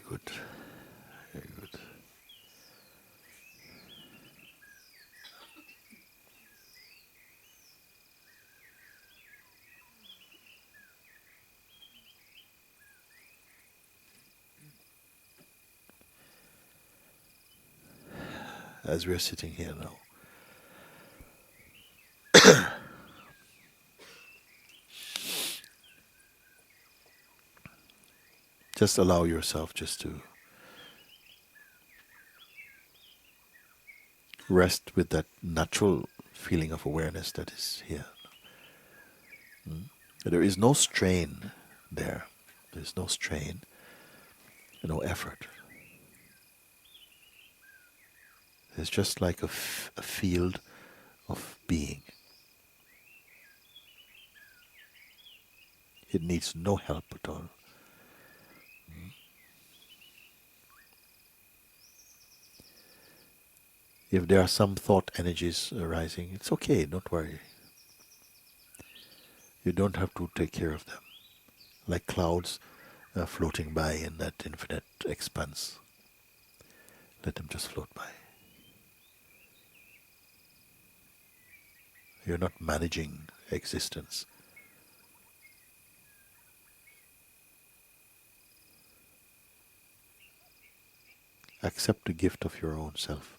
good. Very good. As we are sitting here now, just allow yourself just to rest with that natural feeling of awareness that is here. There is no strain there. There's no strain, no effort. It's just like a field of being. It needs no help at all. If there are some thought energies arising, it's okay, don't worry. You don't have to take care of them. Like clouds floating by in that infinite expanse. Let them just float by. You're not managing existence. Accept the gift of your own self,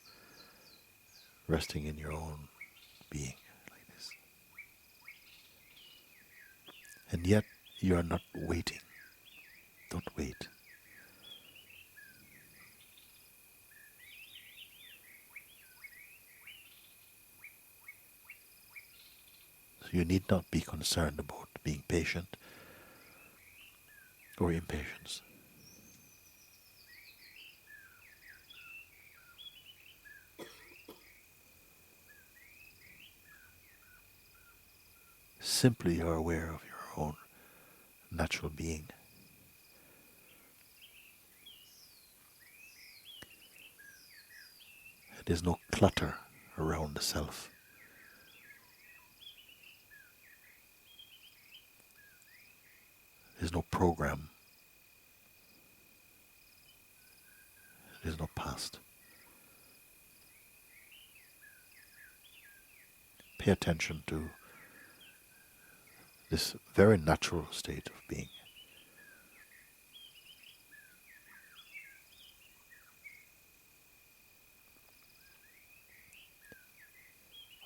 resting in your own being like this. And yet you are not waiting. Don't wait. So you need not be concerned about being patient or impatience. Simply you are aware of your own natural being. There's no clutter around the self. There's no program. There's no past. Pay attention to this very natural state of being.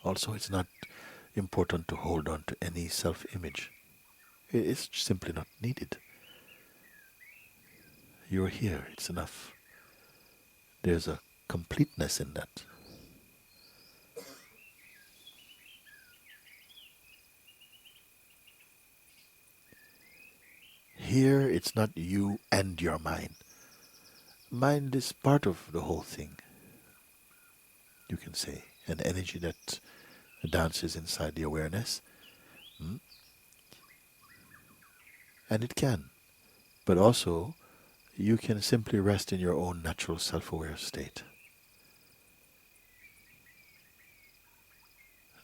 Also, it's not important to hold on to any self-image. It's simply not needed. You're here, it's enough. There's a completeness in that. Here, it's not you and your mind. Mind is part of the whole thing, you can say. An energy that dances inside the awareness. And it can. But also, you can simply rest in your own natural self-aware state.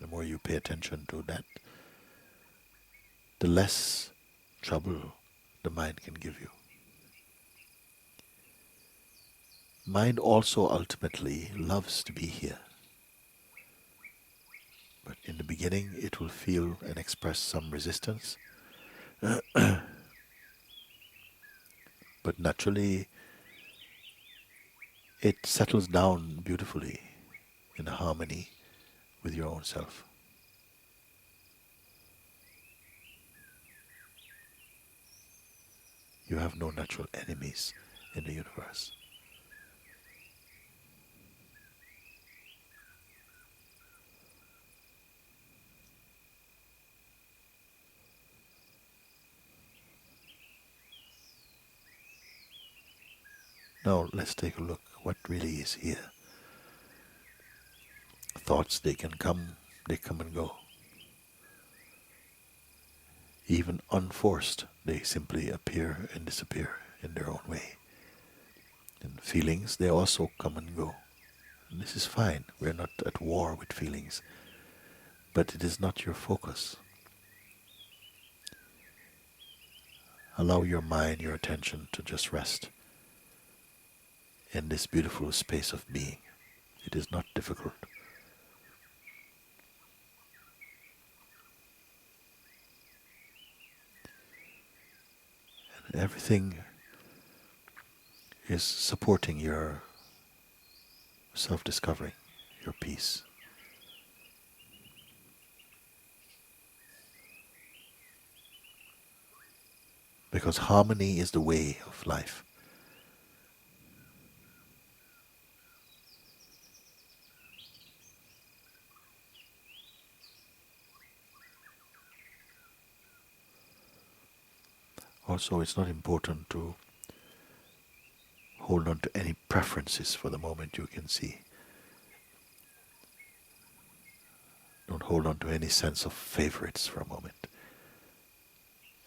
The more you pay attention to that, the less trouble the mind can give you. Mind also ultimately loves to be here. But in the beginning, it will feel and express some resistance. But naturally, it settles down beautifully in harmony with your own self. You have no natural enemies in the universe. Now let's take a look what really is here. Thoughts, they come and go. Even unforced, they simply appear and disappear in their own way. And feelings, they also come and go. And this is fine. We're not at war with feelings. But it is not your focus. Allow your mind, your attention to just rest in this beautiful space of being. It is not difficult. And everything is supporting your self-discovery, your peace. Because harmony is the way of life. Also, it's not important to hold on to any preferences for the moment. You can see. Don't hold on to any sense of favorites for a moment.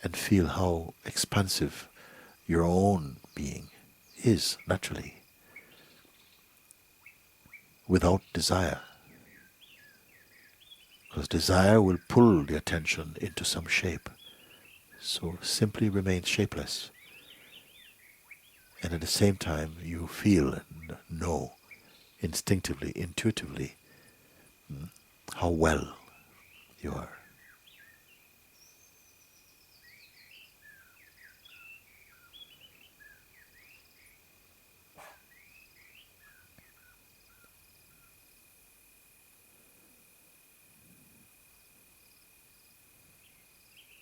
And feel how expansive your own being is naturally, without desire. Because desire will pull the attention into some shape. So simply remain shapeless. And at the same time, you feel and know instinctively, intuitively, how well you are.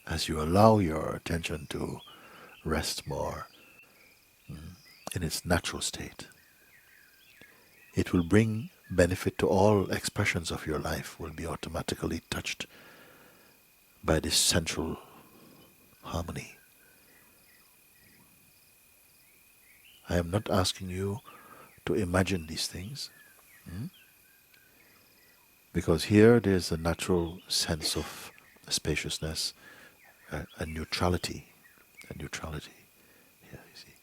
As you allow your attention to rest more in its natural state, it will bring benefit to all expressions of your life, will be automatically touched by this central harmony. I am not asking you to imagine these things, because here there's a natural sense of spaciousness, a neutrality, a neutrality. Here, you see.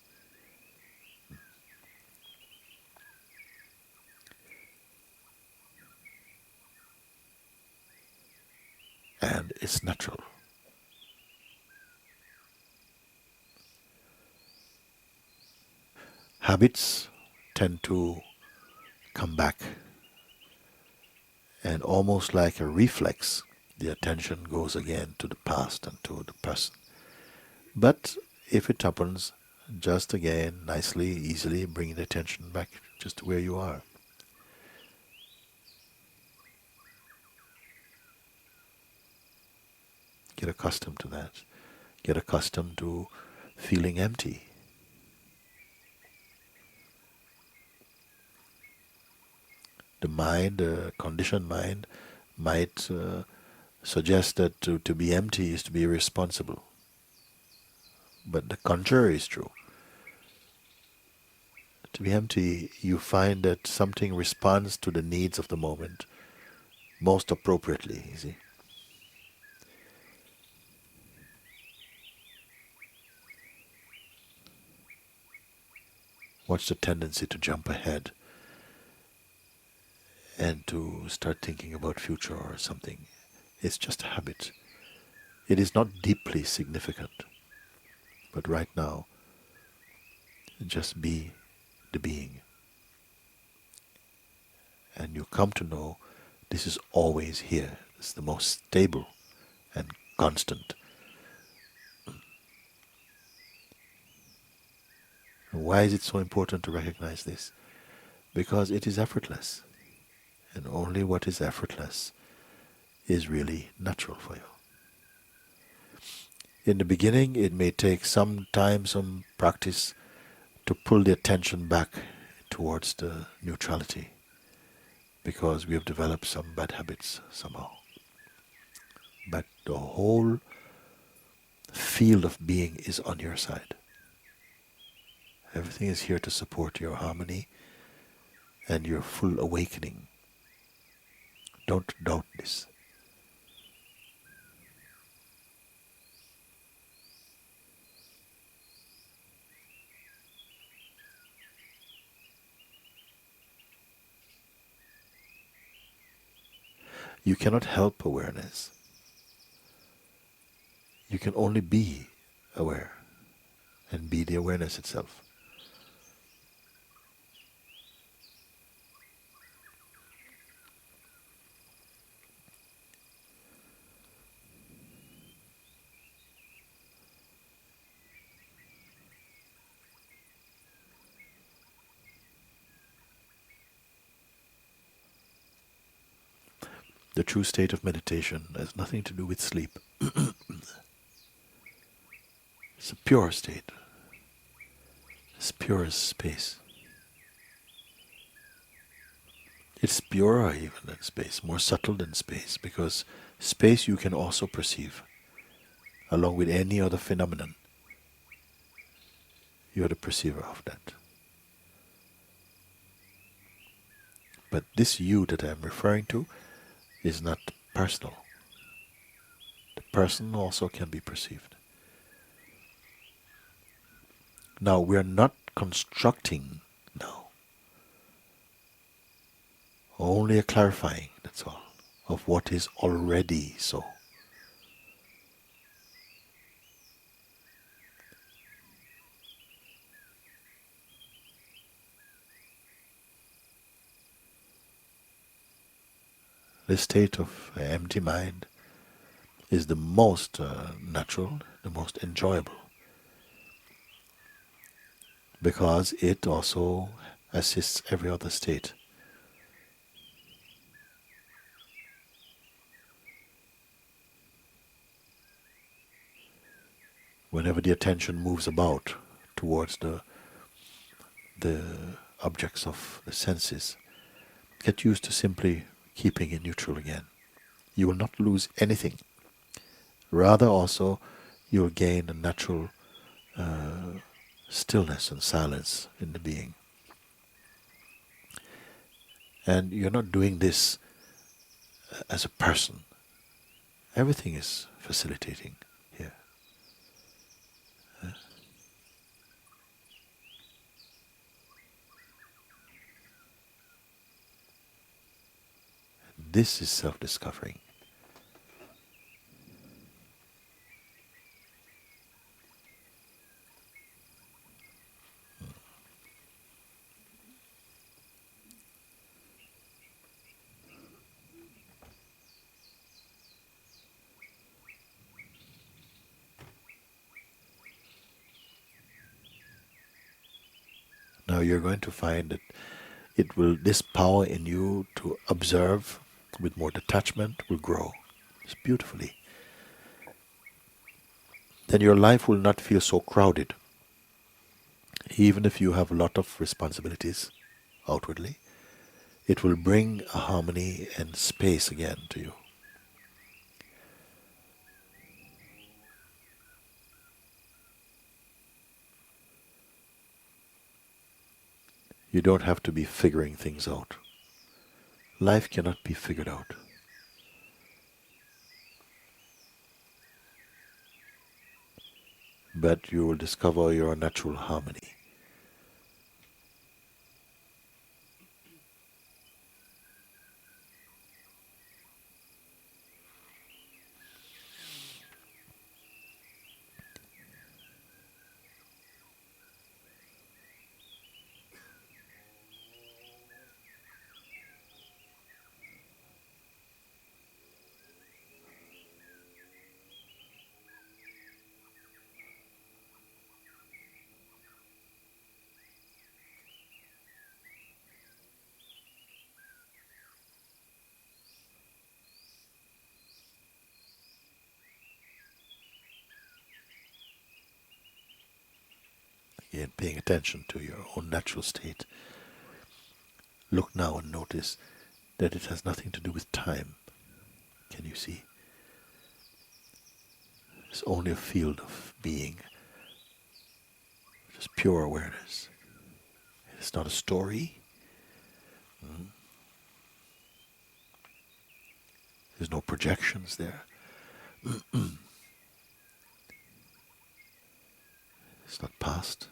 And it's natural. Habits tend to come back, and almost like a reflex, the attention goes again to the past and to the present. But if it happens, just again, nicely, easily bring the attention back just to where you are. Get accustomed to that. Get accustomed to feeling empty. The mind, the conditioned mind, might suggest that to be empty is to be irresponsible. But the contrary is true. To be empty, you find that something responds to the needs of the moment most appropriately, you see. Watch the tendency to jump ahead and to start thinking about future or something. It's just a habit. It is not deeply significant. But right now, just be the being. And you come to know this is always here. It's the most stable and constant. And why is it so important to recognize this? Because it is effortless. And only what is effortless is really natural for you. In the beginning, it may take some time, some practice to pull the attention back towards the neutrality, because we have developed some bad habits somehow. But the whole field of being is on your side. Everything is here to support your harmony and your full awakening. Don't doubt this. You cannot help awareness. You can only be aware and be the awareness itself. The true state of meditation has nothing to do with sleep. It's a pure state. It's pure as space. It's purer even than space, more subtle than space, because space you can also perceive, along with any other phenomenon. You are the perceiver of that. But this you that I am referring to is not personal. The person also can be perceived. Now, we are not constructing now, only a clarifying, that's all, of what is already so. The state of empty mind is the most natural, the most enjoyable, because it also assists every other state. Whenever the attention moves about towards the objects of the senses, get used to simply keeping it neutral again. You will not lose anything. Rather, also, you will gain a natural stillness and silence in the being. And you're not doing this as a person. Everything is facilitating here. This is self-discovering. Now you're going to find that this power in you to observe with more detachment will grow. It's beautifully. Then your life will not feel so crowded. Even if you have a lot of responsibilities outwardly, it will bring a harmony and space again to you. You don't have to be figuring things out. Life cannot be figured out. But you will discover your natural harmony. Again, paying attention to your own natural state. Look now and notice that it has nothing to do with time. Can you see? It's only a field of being, just pure awareness. It's not a story. There's no projections there. It's not past.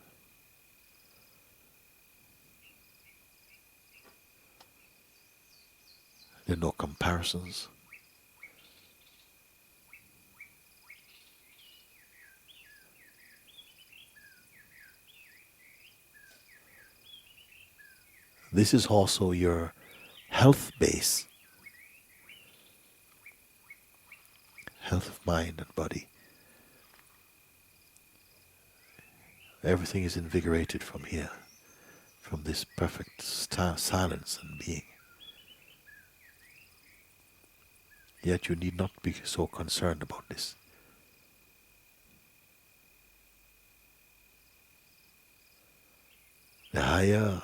There are no comparisons. This is also your health base, health of mind and body. Everything is invigorated from here, from this perfect silence and being. Yet you need not be so concerned about this. The higher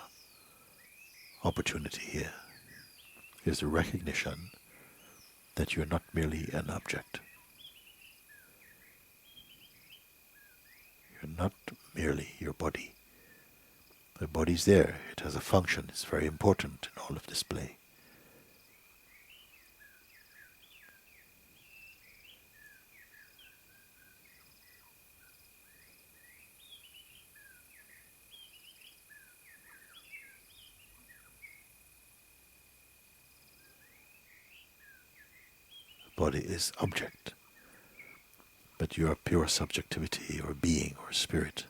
opportunity here is the recognition that you're not merely an object. You're not merely your body. The body's there, it has a function, it's very important in all of this play. The body is object, but you are pure subjectivity or being or spirit.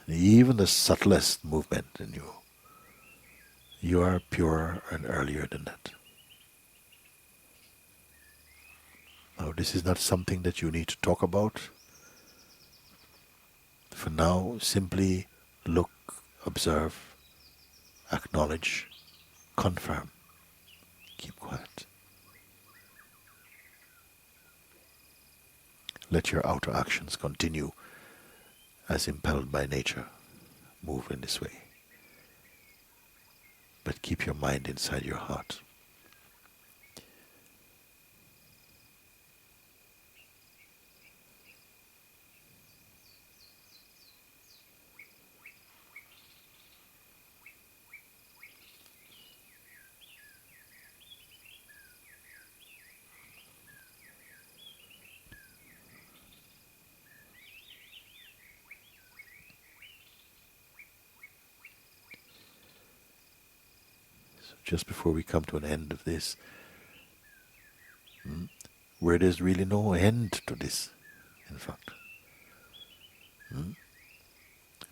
And even the subtlest movement in you, you are purer and earlier than that. Now, this is not something that you need to talk about. For now, simply look, observe, acknowledge, confirm. Keep quiet. Let your outer actions continue as impelled by nature. Move in this way. But keep your mind inside your heart. So just before we come to an end of this, where there's really no end to this, in fact.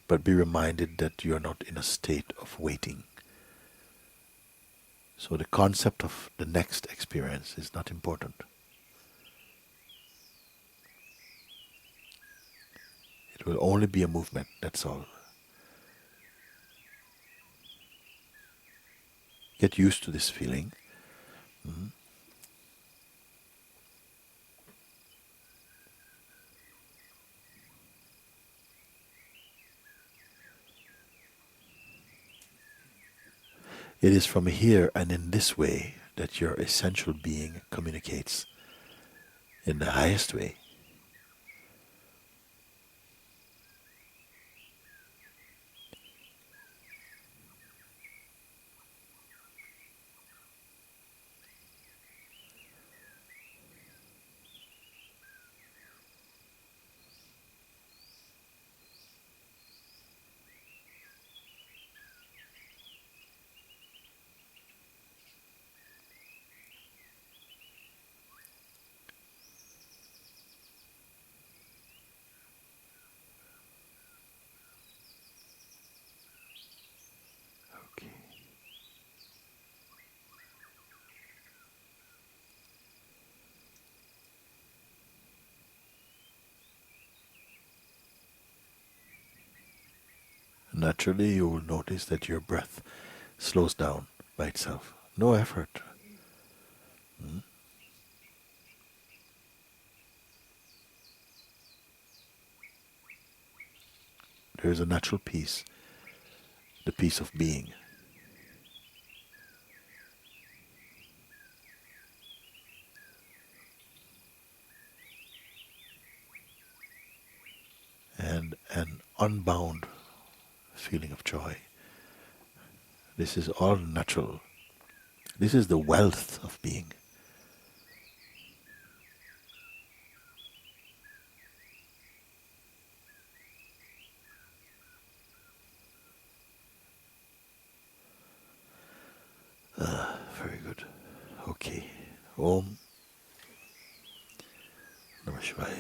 But be reminded that you are not in a state of waiting. So the concept of the next experience is not important. It will only be a movement, that's all. Get used to this feeling. It is from here and in this way that your essential being communicates in the highest way. Okay. Naturally, you will notice that your breath slows down by itself. No effort. There is a natural peace, the peace of being. And an unbound feeling of joy. This is all natural. This is the wealth of being. Very good. Okay. Om Namah Shivaya.